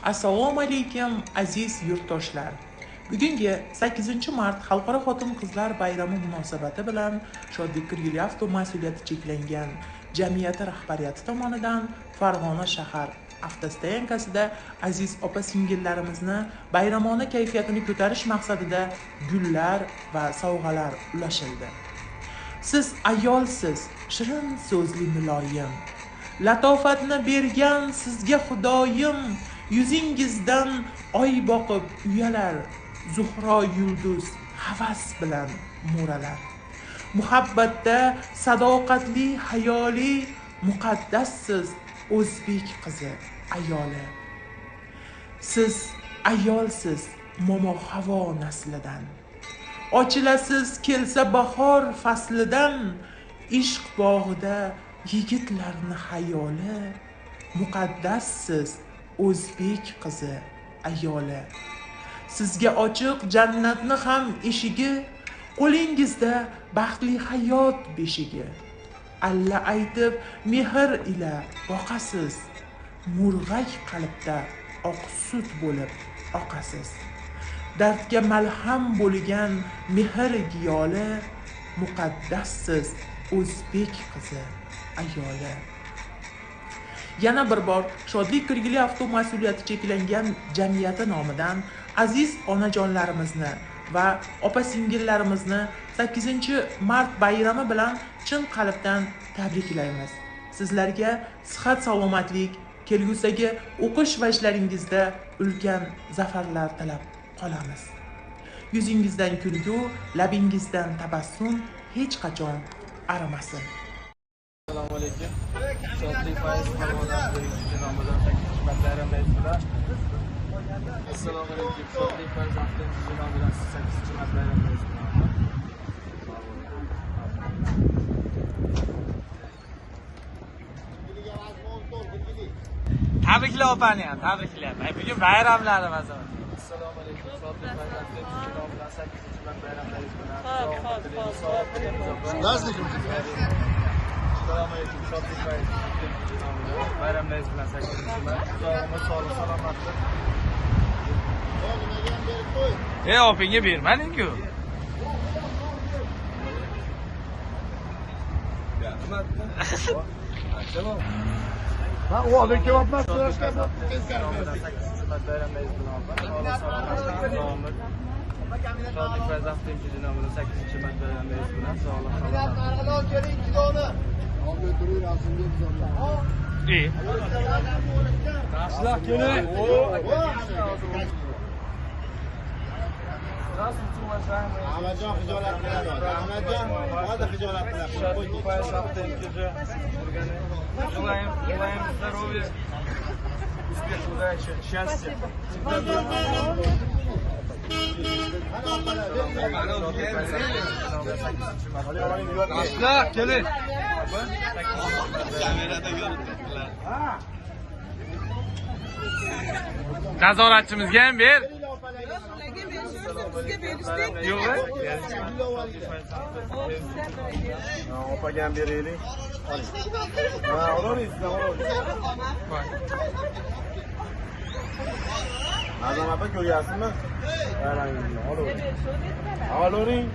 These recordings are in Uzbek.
Assalomu alaykum aziz yurtdoshlar. Bugungi 8-mart Xalqaro xotin-qizlar bayrami munosabati bilan Shodlik Kirgili avtomas'uliyati cheklangan jamiyati rahbariyati tomonidan Farg'ona shahar avtostoyankasida aziz opa-singillarimizni bayramona kayfiyatini ko'tarish maqsadida gullar va sovg'alar ulashildi. Siz ayolsiz, shirin so'zli muloyim. Latofatni bergan sizga Xudoyim, yuzingizdan oy boqib uyalar, Zuhro yulduz havas bilan mo'ralar. Muhabbatda sadoqatli hayoli, muqaddassiz o'zbek qizi ayoli. Siz ayolsiz, momo havo naslidan. Ochilasiz kelsa bahor faslidan, ishq bog'ida yigitlarni hayoli, muqaddassiz o'zbek qizi ayoli. Sizga ochiq jannatni ham eshigi, qo'lingizda baxtli hayot beshigi. Alla aytib mehr ila boqasiz, murg'ak qalbda oq sut bo'lib oqasiz. Dardga malham bo'lgan mehr giyoli, muqaddassiz o'zbek qizi ayoli. Yana bir bor Shodlik Kirgili avtomas'uliyati cheklangan jamiyati nomidan aziz onajonlarimizni va opa-singillarimizni 8-mart bayrami bilan chin qalbdan tabriklaymiz. Sizlarga sihat salomatlik, kelgusidagi o'qish va ishlaringizda ulkan zafarlar tilab qolamiz. Yuzingizdan kulgu, labingizdan tabassum hech qachon arimasin. Assalomu alaykum. Shodlik Fayz Farg'ona nomidan 8-mart bayramingiz bilan. Assalomu alaykum. Shodlik Fayz nomidan 8-mart bayramingiz bilan. Tabriklar opani ham, tabriklar. Bugun bayramlari mazmun. Assalomu alaykum. Shodlik Fayz nomidan 8-mart bayramingiz bilan. Xo'p. Assalomu alaykum. Shodlik Fayz bayramingiz bilan 8-mart. Xudoyimiz sog'lik salomatlik. Opingga bermading-ku. Ha, o adam kebaplar sırasında bayramingiz bilan. Shodlik Fayz nomidan 8-mart bayramingiz bilan. Sog'lik salomatlik. İyi. Silah gelin. Ahmetcan hijolat qiladi. Ahmetcan hozir hijolat qiladi. Shodlik Fayz желаем здоровья, успеха, удачи, счастья. Silah gelin. Nazoratchimizga ham ber. Yo'q. Opaga ham beraylik. Ha, olavering, Azam opa ko'ryapsizmi? Barangizni olavering. Olavering.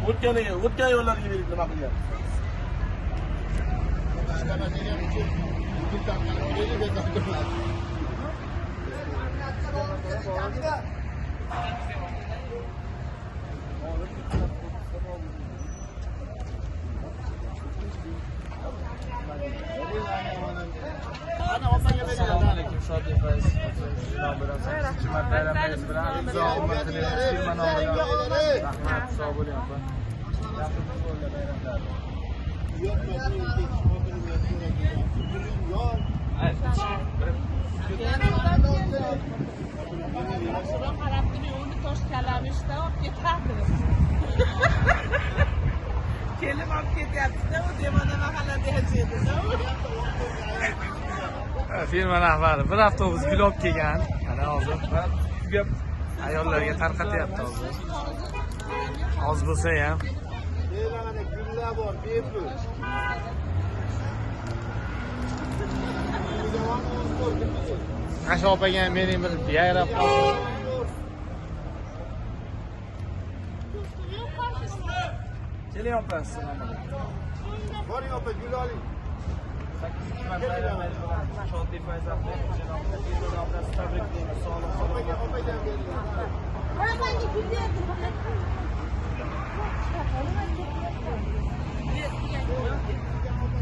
O'tgan yo'llarga berib nima qilyapsiz? Assalomu alaykum. Shodlik Fayz nomidan 8-mart bayramingiz bilan. Imzo hurmatli firma nomidan rahmat, sog' bo'ling opa. Kelib olib ketyapti-da, u devona mahallada yashaydi-da. Firma rahbari bir avtobus gul olib kelgan. Mana hozir tugab ayollarga tarqatyapti hozir. Oz bo'lsa ham. Mana gullar bor, bepul. Ana shu opaga ham mening bir yayrab qolsin. Keling opa, assalomu alaykum. Boring opa, gul oling. 8 mart bayramingiz bilan Shodlik Fayzatli janomida firma tabriklaymiz. Sog'lik, salomat.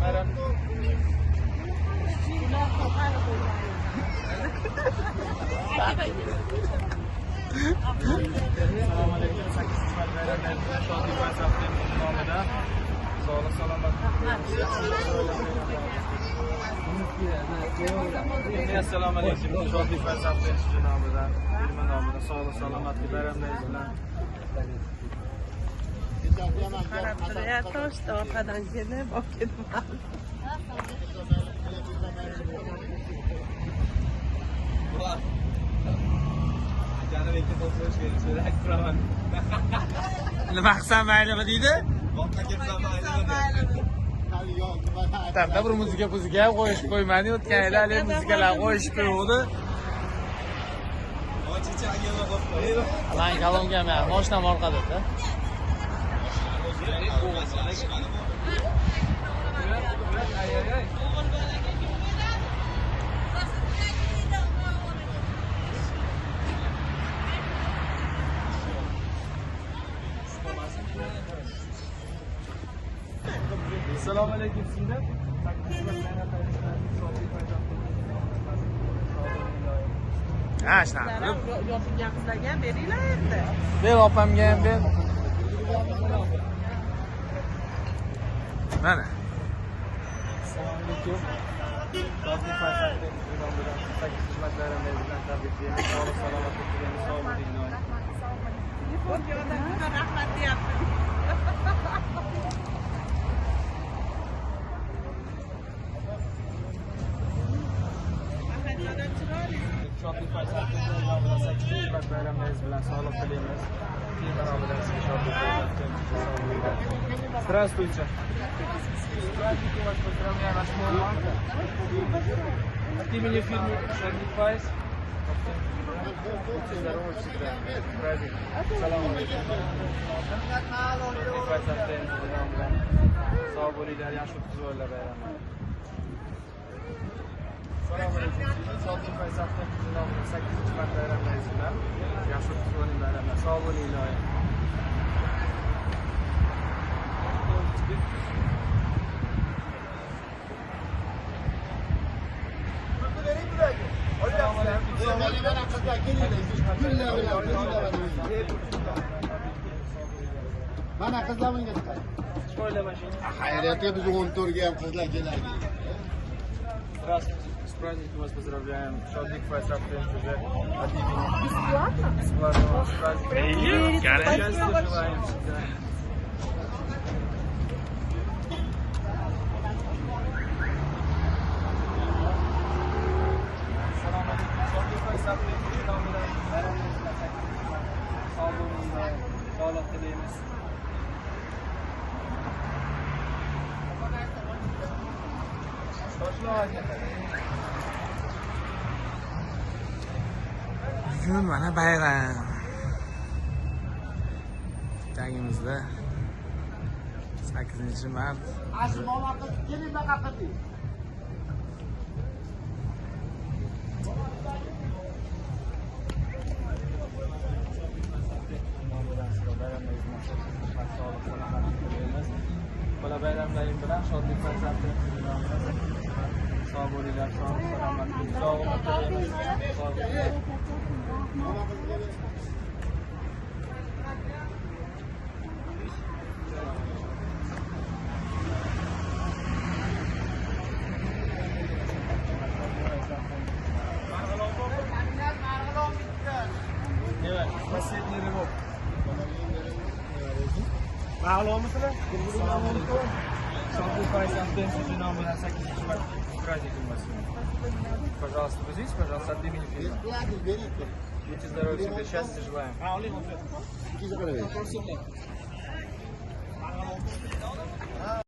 Bayram Assalomu alaykum. 8 mart bayramingiz bilan Shodlik Fayzatli nomida sog'lik, salomat. Assalomu alaykum. Shodlik Fayzatli nomida firma nomida sog'lik, salomatlik bayramingiz bilan qarab turayapti, toshda orqadan kelib olib ketibman. Nima qilsam maylimi deydi? Tarda bir muzika qo'yishib qo'ymadi. O'tgan yili hali muzikalar qo'yishib qo'yuvdi. Lan kalonga men mashinam orqada-da. Assalomu alaykum sizlar. Ha, shunaqa qilib. Yopilgan qizlarga ham beringlar endi. Ber opamga ham ber. Mana. Assalomu alaykum. Shodlik Fayzatli nomida 8 mart bayramingiz bilan tabriklaymiz. Sog'lik, salomatlik tilaymiz. Sog' bo'ling. Telefonga odamga rahmat deyapti. Shodlik Fayzatli nomida 8 mart bayramingiz bilan sog'lik tilaymiz. Firma nomidan sizga Shodlik Fayzatli Здравствуйте. Здравствуйте, вас поздравляю, 8 марта. От имени фирмы Shodlik Fayz. Будьте здоровы всегда. Праздник. Салам алейкум. Shodlik Fayzatli nomidan sog' bo'linglar, yaxshi o'tkazinglar bayramni. Assalomu alaykum. Shodlik Fayzatli nomida 8 mart bayramingiz bilan yaxshi o'tkazing bayramni. Sog' bo'linglar. Mana qizlar bunga chiqadi. Xayriyatga biz 14 ga ham qizlar keladi. Здравствуйте. С праздником вас поздравляем. Shodlik Fayzatli уже от имени. Бесплатно? Бесплатно. С праздником. Счастья желаем всегда. Assalomu alaykum. Shodlik Fayzatli nomidan bayramingiz bilan sog' bo'linglar. Sog'lik tilaymiz. Bugun mana bayram. Tagimizda 8 mart. Keling baqa qiling. Bola bayramlaring bilan Shodlik Fayzatli nomida sog' bo'linglar, sog' salomatlik, sog'lik tilaymiz. Sog' bo'linglar. Evet, последний рывок. Ma'lumotlar? Assalomu alaykum. Shodlik Fayzatli nomida 8 mart праздником вас. Пожалуйста, возьмите, пожалуйста, от имени фирмы. Будьте здоровы, всегда счастья желаем. Ikkinchi qaraver.